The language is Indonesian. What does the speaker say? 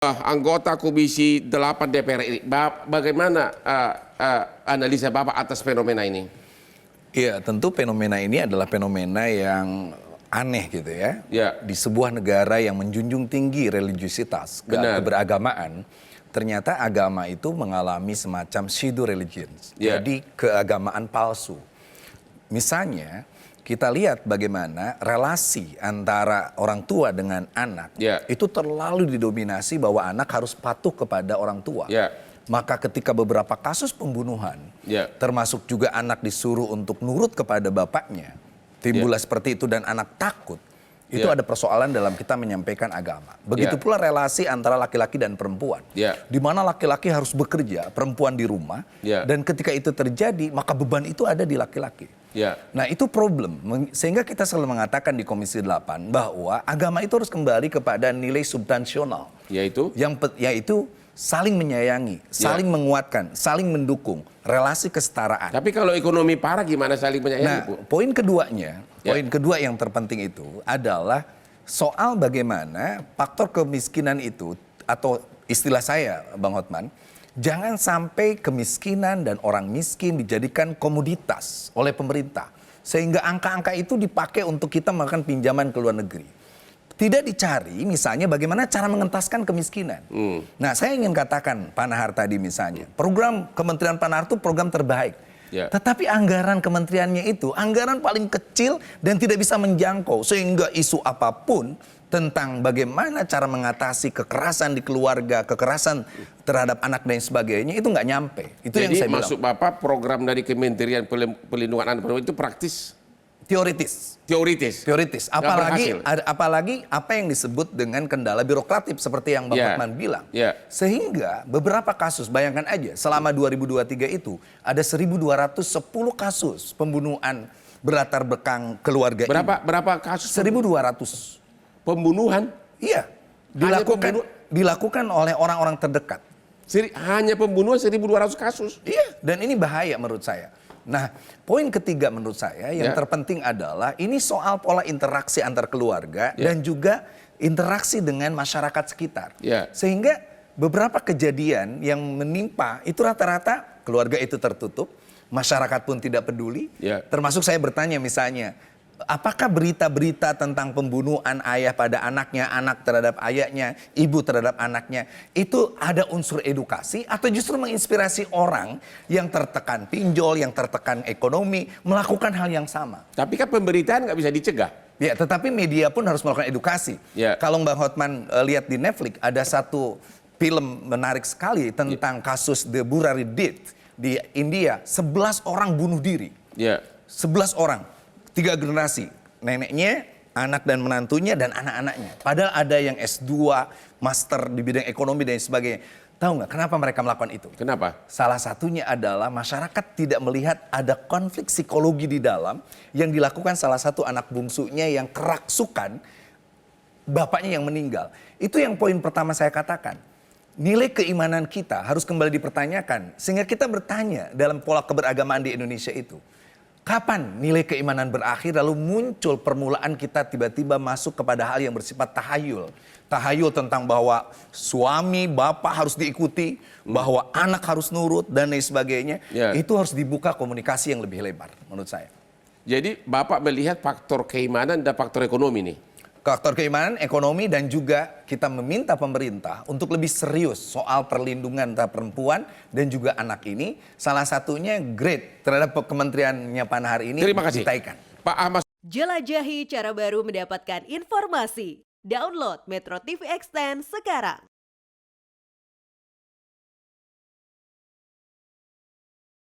Anggota Komisi 8 DPR ini, bagaimana analisa Bapak atas fenomena ini? Iya, tentu fenomena ini adalah fenomena yang aneh gitu ya. Ya. Di sebuah negara yang menjunjung tinggi religiusitas, keberagamaan, ternyata agama itu mengalami semacam pseudo religion. Ya. Jadi keagamaan palsu. Misalnya, kita lihat bagaimana relasi antara orang tua dengan anak itu terlalu didominasi bahwa anak harus patuh kepada orang tua. Maka ketika beberapa kasus pembunuhan, termasuk juga anak disuruh untuk nurut kepada bapaknya, timbullah seperti itu dan anak takut. Itu ada persoalan dalam kita menyampaikan agama. Begitu pula relasi antara laki-laki dan perempuan. Di mana laki-laki harus bekerja, perempuan di rumah. Dan ketika itu terjadi, maka beban itu ada di laki-laki. Nah itu problem. Sehingga kita selalu mengatakan di Komisi 8 bahwa agama itu harus kembali kepada nilai substansional. Yaitu saling menyayangi, saling menguatkan, saling mendukung, relasi kesetaraan. Tapi kalau ekonomi parah gimana saling menyayangi? Nah, poin kedua yang terpenting itu adalah soal bagaimana faktor kemiskinan itu, atau istilah saya Bang Hotman, jangan sampai kemiskinan dan orang miskin dijadikan komoditas oleh pemerintah. Sehingga angka-angka itu dipakai untuk kita melakukan pinjaman ke luar negeri. Tidak dicari misalnya bagaimana cara mengentaskan kemiskinan. Nah saya ingin katakan Pak Nahar tadi misalnya, program Kementerian Pak Nahar itu program terbaik. Tetapi anggaran kementeriannya itu anggaran paling kecil dan tidak bisa menjangkau. Sehingga isu apapun tentang bagaimana cara mengatasi kekerasan di keluarga, kekerasan terhadap anak dan sebagainya itu nggak nyampe. Itu jadi yang saya maksud bilang. Bapak program dari Kementerian Pelindungan Anak Perempuan itu praktis? Teoritis. Apalagi apa yang disebut dengan kendala birokratif seperti yang Bang Hotman bilang. Sehingga beberapa kasus, bayangkan aja selama 2023 itu ada 1.210 kasus pembunuhan berlatar belakang keluarga. Berapa kasus? 1.200. Pembunuhan? Iya. Dilakukan oleh orang-orang terdekat. Hanya pembunuhan 1.200 kasus? Iya, dan ini bahaya menurut saya. Nah, poin ketiga menurut saya yang terpenting adalah ini soal pola interaksi antar keluarga dan juga interaksi dengan masyarakat sekitar. Sehingga beberapa kejadian yang menimpa itu rata-rata keluarga itu tertutup, masyarakat pun tidak peduli. Termasuk saya bertanya misalnya, apakah berita-berita tentang pembunuhan ayah pada anaknya, anak terhadap ayahnya, ibu terhadap anaknya, itu ada unsur edukasi atau justru menginspirasi orang yang tertekan pinjol, yang tertekan ekonomi, melakukan hal yang sama? Tapi kan pemberitaan nggak bisa dicegah. Ya, tetapi media pun harus melakukan edukasi. Kalau Bang Hotman lihat di Netflix, ada satu film menarik sekali tentang kasus The Burari Death di India. 11 orang bunuh diri. 11 orang. 3 generasi, neneknya, anak dan menantunya, dan anak-anaknya. Padahal ada yang S2, master di bidang ekonomi dan sebagainya. Tahu nggak kenapa mereka melakukan itu? Kenapa? Salah satunya adalah masyarakat tidak melihat ada konflik psikologi di dalam yang dilakukan salah satu anak bungsunya yang kerasukan bapaknya yang meninggal. Itu yang poin pertama saya katakan. Nilai keimanan kita harus kembali dipertanyakan. Sehingga kita bertanya dalam pola keberagamaan di Indonesia itu. Kapan nilai keimanan berakhir lalu muncul permulaan kita tiba-tiba masuk kepada hal yang bersifat tahayul. Tahayul tentang bahwa suami, bapak harus diikuti, bahwa anak harus nurut dan lain sebagainya. Itu harus dibuka komunikasi yang lebih lebar menurut saya. Jadi Bapak melihat faktor keimanan dan faktor ekonomi nih? Faktor keimanan, ekonomi, dan juga kita meminta pemerintah untuk lebih serius soal perlindungan terhadap perempuan dan juga anak ini. Salah satunya grade terhadap kementeriannya Pak Nahar ini. Terima kasih. Pak Ahmad. Jelajahi cara baru mendapatkan informasi. Download Metro TV Extend sekarang.